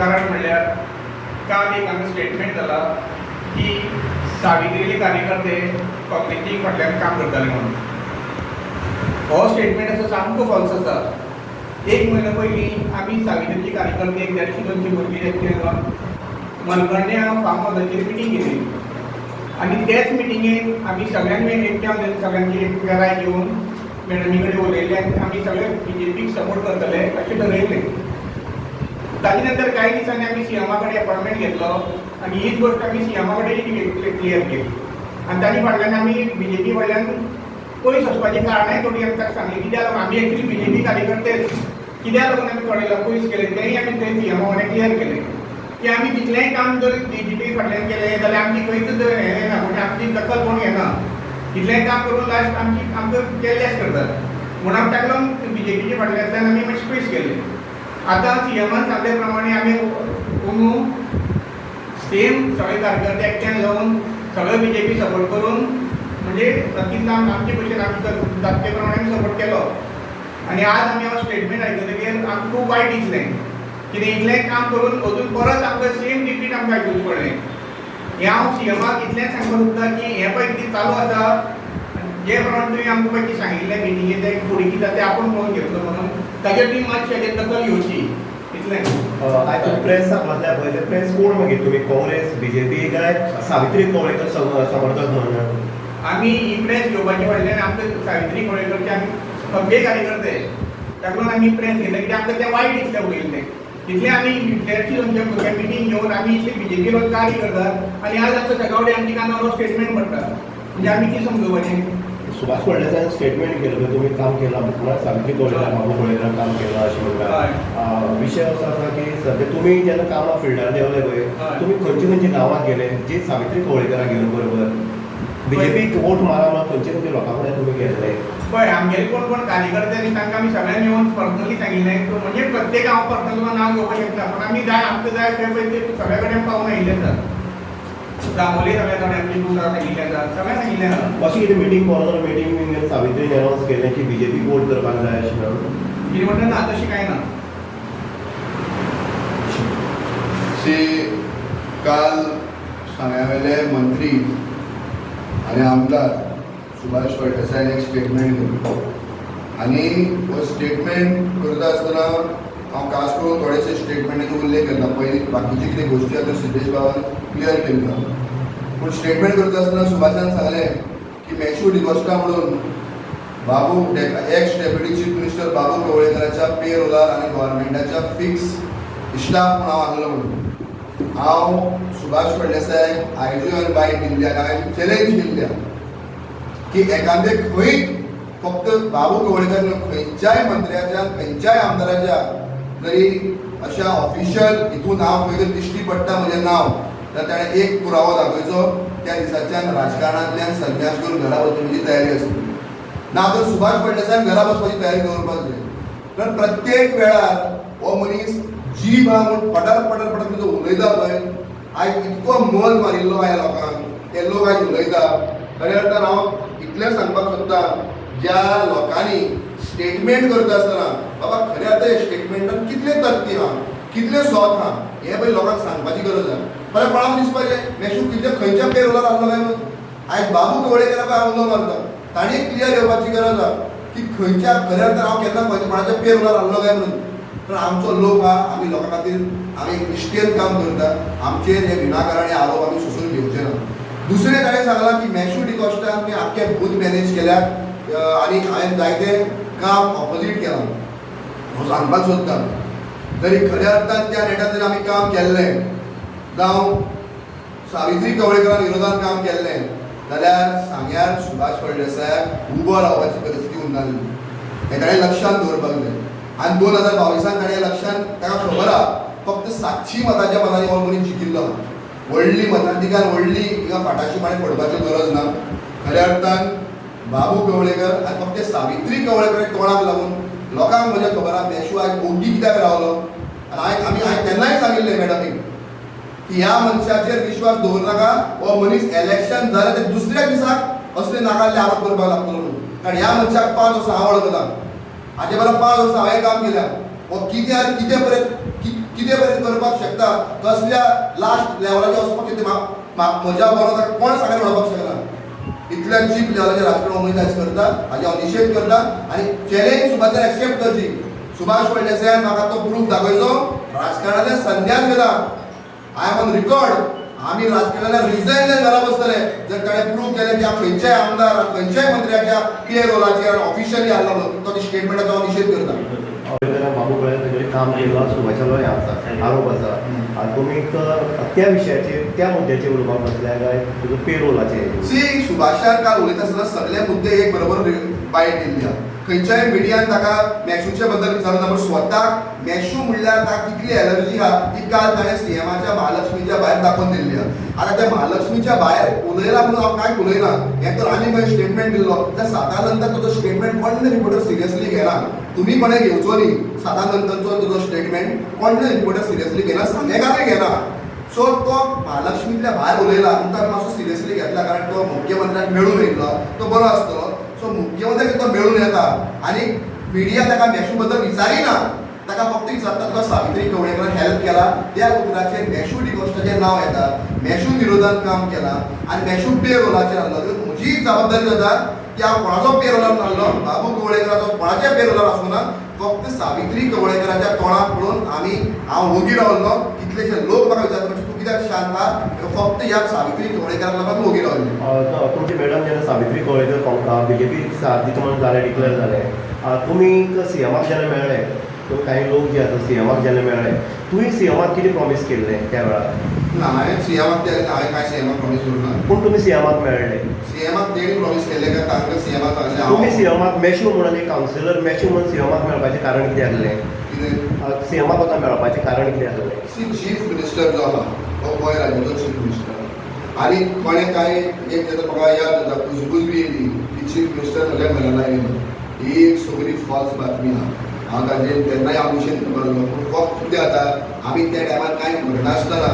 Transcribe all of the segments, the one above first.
कारण म्हणल्यार काल एक आमचो स्टेटमेंट जाला की सावित्रीचे कार्यकर्ते काँग्रेसी फाटल्यान काम करताले म्हणून. हो स्टेटमेंट असो सामको फॉल्स आसा. एक म्हयनो पयलीं आमी सावित्रीचे कार्यकर्ते 150-200 भुरगीं एकठांय जावन मनगंड्या फार्म हावसाचेर मिटींग केली आनी तेच मिटिंगेक आमी सगळ्यांक एकठांय सगळ्यांची एकठांय घेवन मॅडमी कडेन उलयले आनी आमी सगळे BJPक सपोर्ट करतले अशें ठरयलें. ताजे नंतर कांय दिसांनी आमी सीएमा कडेन अपॉयंटमेंट घेतलो आनी हीच गोश्ट आमी सीएमा कडेन क्लियर केली आनी ताजे फाटल्यान आमी BJP फाटल्यान पयस वचपाचें कारणाय थोडी आमी ताका सांगली. कित्याक लागून आमी एक्चुली BJP कार्यकर्ते कित्याक लागून आमी थोडे लोक पयस केले तेंय आमी थंय सीएमा कडेन क्लियर केलें की आमी जितलेंय काम जर BJP फाटल्यान केलें जाल्यार आमची खंयच हें ना म्हणजे आमची दखल कोण घेना. कितलेंय काम करून लास्ट आमकां केल्लेच करतात म्हूण आमी ताका लागून BJPचे फाटल्यान आमी मातशें पयस केले. आतां सीएमान सांगले प्रमाणे आमी कोणू सेम सगळे कार्यकर्ते एकठांय जावन सगळे BJP सपोर्ट करून म्हणजे नक्कीच आमचे भशेन आमी ते प्रमाणे आमी सपोर्ट केलो. आनी आज आमी हांव स्टेटमेंट आयकतकीर आमकां खूब वायट दिसलें कितें इतलें काम करून अजून परत आमकां सेम रिपीट आमकां आयकूंक पडलें. हें हांव सीएमाक इतलेंच सांगपाक सोदतां की हें पळय कितें चालू आसा जे प्रमाणे तुवें आमकां पळय सांगिल्लें मिटिंगेंत तें फुडें कितें जाता तें आपूण पळोवन घेतलो म्हणून ताजेर तुवें मातशें हाजेर दखल घेवची इतलेंच. आयज प्रेसाक म्हटल्यार पळय ते प्रेस कोण मागीर तुमी काँग्रेस BJP काय सावित्री कवळेकर समर्थक म्हणून? आमी ही प्रेस घेवपाचे फाटल्यान आमकां सावित्री कवळेकरचे आमी सगळे कार्यकर्ते ताका लागून आमी प्रेस घेतले कित्याक आमकां तें वायट दिसलें उलयल्लें. इतलें आमी 150 भुरग्यां मिटींग घेवन आमी इतले BJP रोज कार्य करतात आनी आज आमच्या सकाळी आमच्या कानार स्टेटमेंट पडटा म्हणजे आमी कितें समजोवपाचें. सुभाष फळदेसायान स्टेटमेंट केलं की तुम्ही काम केलं म्हणल्यार सावित्री कवळेकर बाबू कवळेकर काम केलं अशें म्हणटात. विशय असो आसा की सध्या तुमी जेन्ना कामां फिल्डार देवले पळय तुमी खंयचे गांवांत गेले जी सावित्री कवळेकराक घेवन बरोबर BJPक वोट मारा म्हणून खंयचे लोकां कडेन तुमी गेले पळय आमगेले कोण कोण कार्यकर्ते आनी तांकां आमी सगळ्यांनी येवन पर्सनली सांगिल्लें म्हणजे प्रत्येक हांव पर्सनल तुका नांव घेवपाक शकता पूण आमी जाय आमकां जाय थंय पळय ते सगळे कडेन पावून आयिल्ले आसा. दामोली सगळ्या कडेन आमची तुका सांगिल्लें आसा सगळें सांगिल्लें आसा. अशें कितें मिटींग कोणाचो मिटींग सावित्रीन अनावन्स केलें की BJP वोट करपाक जाय अशें म्हणून कितें म्हणटा ना तशें कांय ना. काल सांग्यावेले मंत्री आणि आमदार सुभाष फळदेसायान एक स्टेटमेंट केलो आनी हो स्टेटमेंट करता आसतना हांव खास करून थोडेशे स्टेटमेंटाचो उल्लेख करता. पयलीं बाकीचे कितें गोश्टी आसा सिद्धेश बाबान क्लियर केल्यो पूण स्टेटमेंट करता आसतना सुभाषान सांगलें की मेशू डिकोस्टा म्हणून बाबू एक्स डेप्युटी चीफ मिनिस्टर बाबू कवळेकराच्या पेरोलार आनी गव्हर्मेंटाच्या फिक्स स्टाफ म्हणून हांव आहलो म्हणून. हांव सुभाष फळदेसायाक आयजूय आनी बायट दिल्ल्या हांवें चॅलेंज केल्ल्या की एकादे खंय फक्त बाबू कवळेकर खंयच्याय मंत्र्याच्या खंयच्याय आमदाराच्या जरी अशा ऑफिशियल हितून नांव खंय जर दिश्टी पडटा म्हजें नांव जाल्यार ताणें एक पुरावो दाखोवचो त्या दिसाच्यान राजकारणांतल्यान संन्यास घेवन घरा वचपाची तयारी आसली ना तर सुभाष फळदेसायान घरा बसपाची तयारी दवरपाक जाय. कारण प्रत्येक वेळार हो मनीस जीभ हा म्हणून पटर जो उलयता पळय आयज इतको मोल मारिल्लो ह्या लोकांक ते लोक आयज उलयता. खऱ्या अर्थान हांव इतलें सांगपाक सोदतां ज्या लोकांनी स्टेटमेंट करता आसतना बाबा खऱ्या अर्थान स्टेटमेंटान कितले तथ्य आहा कितले सोत आहा हें पळय लोकांक सांगपाची गरज आहा. मला पळोवन दिसपाचें मेशू कितें खंयच्या पेरोलार आहलो काय म्हणून आयज बाबू कवळेकराक हांव उलो मारता ताणें क्लियर येवपाची गरज आहा की खंयच्या खऱ्या अर्थान हांव केन्ना कोणाच्या पेरोलार आहलो काय म्हणून. पण आमचो लोक हा आमी लोकां खातीर आमी निश्टेन काम करता आमचेर हे विनाकाराणी आरोप आमी सोसून घेवचे ना. दुसरें ताणें सांगलां की मेशू डिकोस्टा आमी आख्खें बूथ मॅनेज केल्यात आनी हांवें जायतें काम ऑपोजीट केलां हांव सांगपाक सोदतां. जरी खऱ्या अर्थान त्या नेटान जर आमी काम केल्लें जावं सावित्री कवळेकरान विरोधान काम केल्लें जाल्यार सांग्यार सुभाष फळदेसायाक उबो रावपाची परिस्थिती उरनासली हें ताणें लक्षांत दवरपाक जाय. आनी 2022 ताणें लक्षांत ताका खबर आहा फक्त 700 मतांच्या मतांनी हो मनीस जिखिल्लो. व्हडली मतांधिकार व्हडली हिंगा फाटाशी पाणी पडपाची गरज ना. खऱ्या अर्थान बाबू कवळेकर आनी फक्त सावित्री कवळेकर तोंडाक लागून लोकांक म्हज्या खबर आहा मेशू आयज ओग्गी कित्याक रावलो आनी हांवें तेन्नाय सांगिल्लें मॅडमीक की ह्या मनशाचेर विश्वास दवरनाका हो मनीस इलेक्शन जालें ते दुसऱ्या दिसाक असले नाकाल्ले आरोप करपाक लागतलो म्हणून. कारण ह्या मनशाक 5 वर्सां हांव वळखता हाजे बरोबर 5 वर्सां हांवें काम केल्या हो कितें पर्यंत कितें बरें करपाक शकता कसल्या लास्ट लेवलाचेर वचपाक शकता म्हज्या बरोबर कोण सांगून म्हणपाक शकना इतल्या चीप लेवलाचेर राजकारण उमेद आयज करता हाजे हांव निशेध करता आनी चॅलेंज सुभाषान एक्सेप्ट करची सुभाष फळदेसायान म्हाका तो प्रूफ दाखयचो राजकारणाच्या संध्यान गेला आय एम ऑन रिकॉर्ड आम्ही राजकारणाला रिझाईन जावन घरा बसतले जर ताणें प्रूव्ह केलें की खंयच्याय आमदार खंयच्याय मंत्र्याच्या पीए रोलाचेर ऑफिशियली आसलो म्हणून तो स्टेटमेंटाचो हांव निशेध करता बाबू कळे काम केलं सुभाषाचो हे आसा आरोप आसा आनी तुमी त्या विशयाचेर त्या मुद्द्याचेर उलोवपाक बसल्या काय तुजो पेरोलाचेर सी सुभाषान काल उलयता आसतना सगळे मुद्दे एक बरोबर बायट दिल्ली आहा खंयच्याय मिडियान ताका मॅशूच्या बद्दल विचारूं ना स्वताक मॅशू म्हणल्यार ताका कितली एलर्जी आहा ती काल ताणें सीएमाच्या महालक्ष्मीच्या भायर दाखोवन दिल्ली आहा आतां त्या महालक्ष्मीच्या भायर उलयला म्हणून हांव कांय उलयना हें तर आमी खंय स्टेटमेंट दिल्लो त्या 7 नंतर तुजो स्टेटमेंट कोण रिपोर्टर सिरियसली घेना तुम्ही कोणें घेवचो न्ही 7 नंतरचो तुजो स्टेटमेंट कोण रिपोर्टर सिरियसली घेना सांगेकारूय घेना सो तो महालक्ष्मीतल्या भायर उलयला तुमकां मातसो सिरियसली घेतला कारण तो मुख्यमंत्र्याक मेळून येयलो तो बरो आसतलो सो मुख्यमंत्र्याक तो मेळून येता आनी मिडिया ताका मॅशू बद्दल विचारिना ताका फक्त विचारता तुका सावित्री कवळेकरान हेल्प केला त्या उतराचेर मॅशू डिकोस्टाचें नांव येता मॅशू विरोधात काम केला आनी मॅशू पे रोलाचेर आहलो म्हजी जबाबदारी जाता की हांव कोणाचो पे रोलार नासलो बाबू कवळेकराचो कोणाच्या पे रोलार आसूना फक्त सावित्री कवळेकराच्या तोंडाक पळोवन हांव ओगी रावल्लो कितलेशे लोक म्हाका विचारता म्हणजे तूं कित्याक शांत आहा फक्त ह्या सावित्री कवळेकराक लागून ओगी रावल्ले तुमची मॅडम जेन्ना सावित्री कवळेकर बीजेपी साथ दिता म्हणून जालें डिक्लेअर जालें तुमी सीएमाक जेन्ना मेळ्ळे काही लोक जे आसा सीएमाक जेन्ना मेळ्ळे तुवें सीएमाक कितें प्रॉमीस केल्लें त्या वेळार ना हांवें सीएमाक हांवें कांय सीएमाक प्रॉमीस करूं ना पूण तुमी सीएमाक मेळ्ळे सीएमाक तेणी प्रॉमीस केल्लें काय तांकां सीएमाक सांगलें तुमी सीएमाक मॅशू म्हणून एक कावन्सिलर मॅशू म्हणून सीएमाक मेळपाचें कारण कितें आसलें कितें सीएमाक वचून मेळपाचें कारण कितें आसलें चीफ मिनिस्टर जो आहा तो गोंय राज्याचो चीफ मिनिस्टर आनी कोणें कांय एक जेन्ना म्हाका याद जाता कुजबूज बी येयली की चीफ मिनिस्टर म्हज्या घराला येयलो ही एक सगळी फॉल्स बातमी आहा हांव ताजेर तेन्नाय हांव निशेध करलो पूण फक्त कितें जाता आमी त्या टायमार कांय करनासतना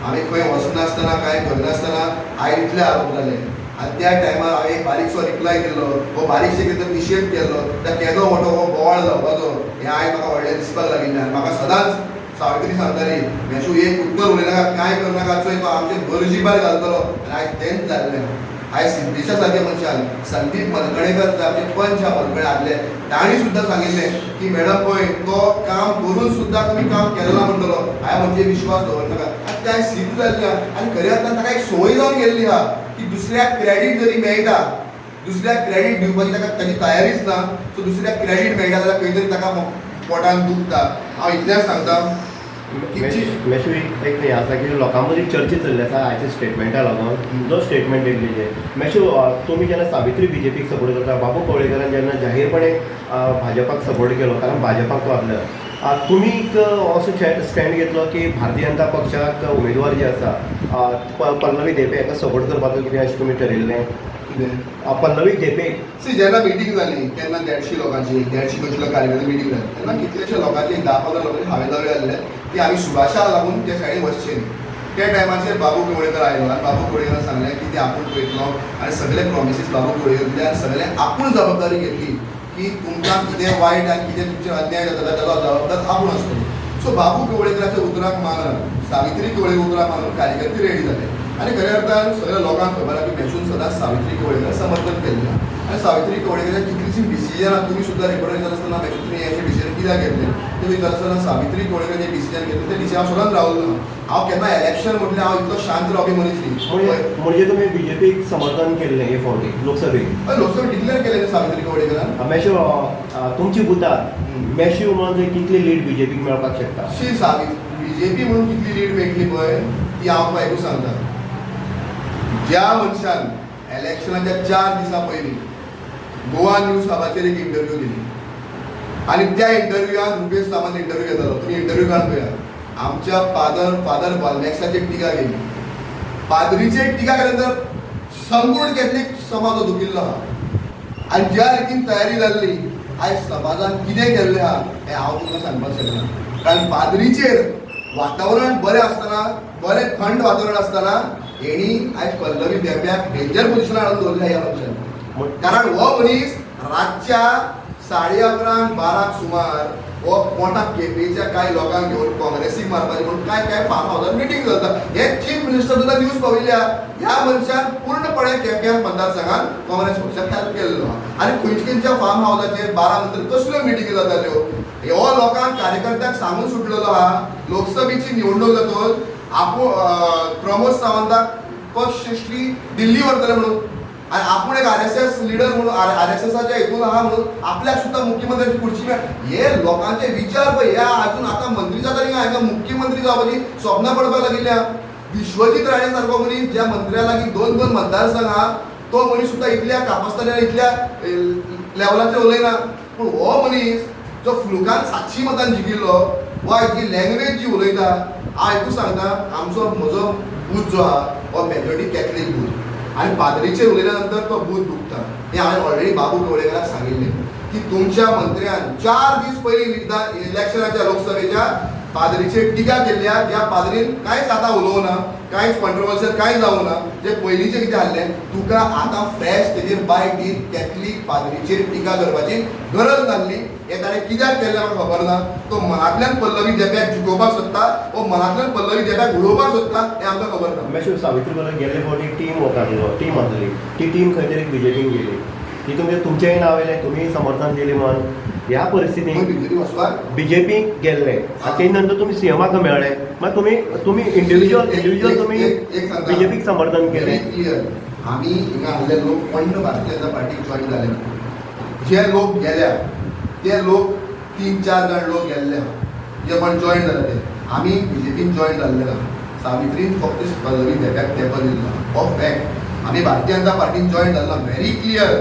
आमी खंय वचनासतना कांय करनासतना आयज इतले आरोप जाले आनी त्या टायमार हांवें एक बारीकसो रिप्लाय केल्लो हो बारीकशे कितें निशेध केल्लो त्या केदो मोठो हो बोवाळ जावपाचो हें आयज म्हाका व्हडलें दिसपाक लागिल्लें आनी म्हाका सदांच सावित्री सांगताली मॅशू एक उत्तर उलयनाका कांय करनाका चोय तो आमचे गरजी भायर घालतलो आनी आयज तेंच जाल्लें आयज सिद्धेशा सारक्या मनशान संदीप मलकणेकर आमचे पंच मलकणे आदले तांणी सुद्दां सांगिल्लें की मॅडम पळय तो काम करून सुद्दां तुमी काम केलें ना म्हणटलो हांवें म्हणजे विश्वास दवरनाका आनी तें सिद्ध जाल्लें आहा आनी खरें अर्थान ताका एक संवय जावन गेल्ली आहा की दुसऱ्याक क्रेडीट जरी मेळटा दुसऱ्याक क्रेडीट दिवपाची ताका ताची तयारीच ना सो दुसऱ्याक क्रेडीट मेळटा जाल्यार खंय तरी ताका पोटान दुखता हांव इतलेंच सांगता मॅशू एक हें आसा की लोकां मदीं चर्चा चल्ली आसा आयच्या स्टेटमेंटा लागून जो स्टेटमेंट दिल्ली मॅशू तुमी जेन्ना सावित्री बीजेपीक सपोर्ट करता बाबू कवळेकरान जेन्ना जाहीरपणे भाजपाक सपोर्ट केलो कारण भाजपाक तो आसलो तुमी असो स्टँड घेतलो की भारतीय जनता पक्षाक उमेदवार जे आसा पल्लवी देपे हाका सपोर्ट करपाचो कितें अशें तुमी ठरयल्लें पल्लवी देपे सी जेन्ना मिटींग जाली तेन्ना 150 लोकांची 150 लोकांची कार्यकर्ते मिटींग जाली तेन्ना कितलेशे लोकांची 10-15 लोकांची हांवें दवरे आसले की आमी सुभाषाक लागून ते सायडीन वचचे न्ही त्या टायमाचेर बाबू कवळेकर आयलो आनी बाबू कवळेकर सांगलें की ते आपूण पळयतलो आनी सगळे प्रॉमिसीस बाबू कवळेकर दिले आनी सगळे आपूण जबाबदारी घेतली की तुमकां कितें वायट आनी कितें तुमचे अन्याय जाता ताचो जबाबदार आपूण आसतलो सो बाबू कवळेकराच्या उतराक मानून सावित्री कवळेकर उतराक मानून कार्यकर्ते रेडी जाले आनी खऱ्या अर्थान सगळ्या लोकांक खबर आहा की मॅशून सदांच सावित्री कवळेकर समर्थन केल्लें आनी सावित्री कवळेकर कितलीशीं डिसिजनां तुमी सुद्दां रिपोर्टर विचार आसतना मॅशून तुमी हें डिसिजन कित्याक घेतलें तें विचार आसतना सावित्री कवळेकर जें डिसिजन घेतलें तें डिसिजन हांव सदांच रावलो ना हांव केन्ना इलेक्शन म्हटलें हांव इतलो शांत रावपी मनीस न्ही म्हणजे तुमी बीजेपीक समर्थन केल्लें हे फावटी लोकसभेक लोकसभेक डिक्लेअर केलें सावित्री कवळेकरान मॅशू तुमची बुतात मॅशू म्हणून कितली लीड बीजेपीक मेळपाक शकता शी बीजेपी म्हणून कितली लीड मेळटली पळय ती हांव तुका एकूच सांगता ज्या मनशान इलेक्शनाच्या 4 दिसां पयलीं गोवा न्यूज हबाचेर एक इंटरव्यू दिली आनी त्या इंटरव्यूआन रुपेश सावंत इंटरव्यू घेतालो तुमी इंटरव्यू काढून पळया आमच्या फादर बॉलमॅक्साचेर टिका केली पाद्रीचेर टिका केल्या नंतर संपूर्ण कॅथलीक समाज हो दुखिल्लो आहा आनी ज्या रितीन तयारी जाल्ली आयज समाजान कितें केल्लें आहा हें हांव तुमकां सांगपाक शकना कारण पाद्रीचेर वातावरण बरें आसतना बरें थंड वातावरण आसतना हेणी आयज पल्लवी देप्याक डेंजर पोजिशनार हाडून दवरल्या ह्या मनशान कारण हो मनीस रातच्या 11:30-12 सुमार हो पोटाक केपेच्या कांय लोकांक घेवन काँग्रेसीक मारपाचे म्हणून काय काय फार्म हावसात मिटींग जाता. हे चीफ मिनिस्टर सुद्दां न्यूज पाविल्ल्या. ह्या मनशान पूर्णपणे केप्यां मतदारसंघात काँग्रेस पक्षाक हेल्प केल्लो आनी खंयच्या फार्म हावसाचेर 12 नंतर कसल्यो मिटींग जाताल्यो. हो लोकांक कार्यकर्त्यांक सांगून सुटलेलो आहा. लोकसभेची निवडणूक जातकच आपूण प्रमोद सावंताक पक्षश्री दिल्ली व्हरतले म्हणून आनी आपूण एक RSS लिडर म्हणून RSSच्या हितून आहा म्हणून आपल्याक सुद्दां मुख्यमंत्र्याची खुर्ची मेळ. हे लोकांचे विचार पळय. ह्या आजून आतां मंत्री जाता हांकां मुख्यमंत्री जावपाची स्वप्नां पडपाक लागिल्ल्या. विश्वजीत राणे सारको मनीस ज्या मंत्र्या लागीं 2 मतदारसंघ आहा तो मनीस सुद्दां इतल्या कापासताल्या इतल्या लेवलाचेर उलयना. पूण हो मनीस जो फ्लुकान 700 मतान जिखिल्लो वा जी लँग्वेज जी उलयता हांव एकूच सांगता म्हजो बूथ जो आहा हो मेजॉरिटी कॅथलीक बूथ आनी पाद्रीचेर उलयल्या नंतर तो बूथ दुखता. हें हांवें ऑलरेडी बाबू कवळेकाराक सांगिल्लें की तुमच्या मंत्र्यान 4 दीस पयलीं इलेक्शनाच्या लोकसभेच्या पाद्रीचेर टिका केल्ल्या. ज्या पाद्रीन कांयच आतां उलोवना, कांयच कॉन्ट्रोवर्शियल कांय जावना. जे पयलींचें कितें जाल्लें तुका आतां फ्रेश तेजेर बायट दीत कॅथलीक पाद्रीचेर टिका करपाची गरज नासली. हे ताणें कित्याक केल्लें म्हाका खबर ना. तो मनांतल्यान पल्लवी देब्याक जिखोवपाक सोदता वो मनांतल्यान पल्लवी देब्याक उडोवपाक सोदता हें आमकां खबर ना. मातशें सावित्री बरोबर गेल्ले फावटी टीम टीम आसली. ती टीम खंय तरी बीजेपीक गेली. ती तुमचेंय नांव येलें, तुमी समर्थन दिलें म्हणून. ह्या परिस्थितीत बीजेपीक गेल्ले आनी ते नंतर तुमी सीएमाक मेळ्ळे. मागीर तुमी इंडिव्हिज्युअल तुमी बीजेपीक समर्थन केलें. क्लियर आमी हिंगा आसले लोक पंड भारतीय जनता पार्टीक जॉईन जाले. जे लोक गेल्या ते लोक 3-4 जाण लोक गेल्ले आहा जे कोण जॉईन जाले ते. आमी बीजेपीन जॉईन जाल्ले ना. सावित्रीन फक्त पल्लवी देब्याक तेंको दिल्लो हो फॅक्ट. आमी भारतीय जनता पार्टीन जॉईन जाल्लो व्हेरी क्लियर.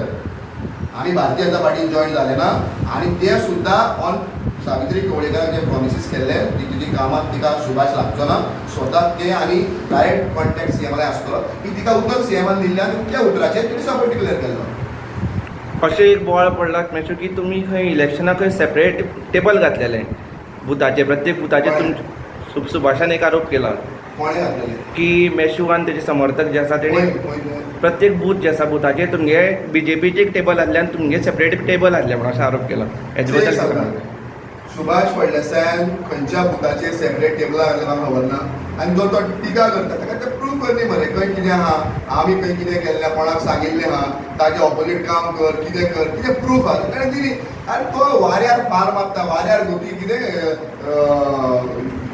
आमी भारतीय जनता पार्टीन जॉईन जाले ना आनी ते सुद्दां ऑन सावित्री कवळेकाराक जे प्रॉमिसीस केल्ले ती तुजी कामाक तिका सुभाष लागचो ना स्वता ते आनी डायरेक्ट कॉन्टॅक्ट सीएमाक आसतलो की तिका उतर सीएमान दिल्ल्या आनी त्या उतराचेर तिणें सपोर्ट डिक्लेअर केल्लो. अशें एक बोवाळ पडला मातशें की तुमी खंय इलेक्शनाक खंय सेपरेट टेबल घातलेलें बुथाचेर. प्रत्येक बुथाचेर तुम सुभाषान एक आरोप केला कोणें घातलेलें की मेशू आनी तेजे समर्थक जे आसा तेणी प्रत्येक बूथ जे आसा बुथाचेर तुमगे बीजेपीचें एक टेबल आहलें आनी तुमगे सेपरेट टेबल आहलें म्हणून असो आरोप केला. हेजे बद्दल सुभाष फडणवीसान खंयच्या बुथाचेर सेपरेट टेबलार घातलें म्हाका खबर ना. आनी जो तो टिका करता ताका ते प्रूव करनी मरे खंय कितें आहा आमी खंय कितें केल्लें कोणाक सांगिल्लें आहा ताजे ऑपोजीट काम कर कितें प्रूफ आहा ताणें दिली. आनी तो वाऱ्यार फार मारता वाऱ्यार गोटी कितें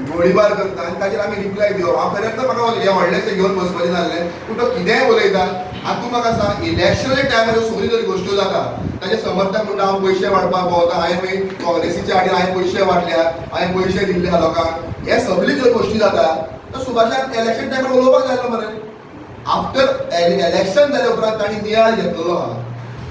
गोळीबार करता आनी ताजेर आमी रिप्लाय दिवप. हांव खरें तर म्हाका हें व्हडलेंशें घेवन बसपाचें नासलें. पूण तो कितेंय उलयता आनी तूं म्हाका सांग इलेक्शनाच्या टायमार ह्यो सगळ्यो जर गोश्ट्यो जाता ताजे समर्थक म्हणटा हांव पयशे वाडपाक भोंवता हांवें मागीर काँग्रेसीच्या आडीन हांवें पयशे वाडल्या हांवें पयशे दिल्ले लोकांक हे सगळी जर गोश्टी जाता तर सुभाषान इलेक्शन टायमार उलोवपाक जाय आसलो मरे. आफ्टर इलेक्शन जाल्या उपरांत ताणी नियाळ घेतलेलो आहा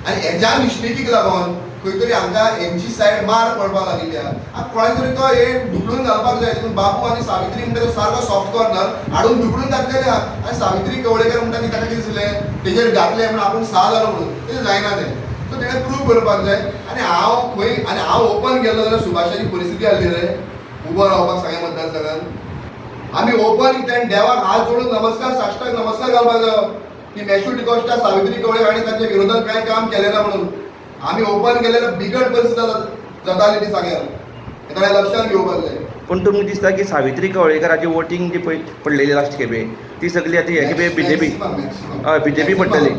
आनी हेज्या मिस्टेकीक लागून खंय तरी हांकां हेंची सायड मार पडपाक लागिल्ल्या. आतां कोणें तरी तो हे ढुकलून घालपाक जाय. तितून बाबू आनी सावित्री म्हणटा तो सारको सॉफ्ट कॉर्नर हाडून ढुकलून घातलेले आहा. आनी सावित्री कवळेकर म्हणटा की ताका कितें दिसलें तेजेर घातलें म्हणून आपूण 6 जालो म्हणून तें जायना तें. सो तेणें प्रूव करपाक जाय. आनी हांव ओपन गेलो जाल्यार सुभाषाची परिस्थिती आसली रे उबो रावपाक सगळ्या मतदारसंघात. आमी ओपन तेणें देवाक हात जोडून नमस्कार साश्टांग नमस्कार घालपाक जायो की मेशू डिकोस्टा सावित्री कवळे हांणी तांच्या विरोधात कांय काम केलें ना म्हणून. आमी ओपन केलें बिकट परिस्थिती जाताली ती सगळ्यांक ताणें लक्षांत घेवपाक जाय. पूण तुमकां दिसता की सावित्री कवळेकराची वोटींग जी पळय पडलेली लास्ट खेपे ती सगळी आतां हे खेपे बीजेपी हय बीजेपी पडटली.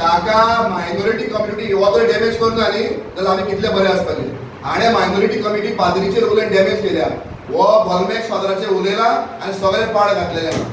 ताका मायनॉरिटी कम्युनिटी हो जर डॅमेज करना न्ही जाल्यार आमी कितले बरे आसतले. हाणें मायनॉरिटी कमिटी पाद्रीचेर उलयन डॅमेज केल्या. हो बॉलमॅक्स फादराचेर उलयला आनी सगळे पाड घातलेले आहा.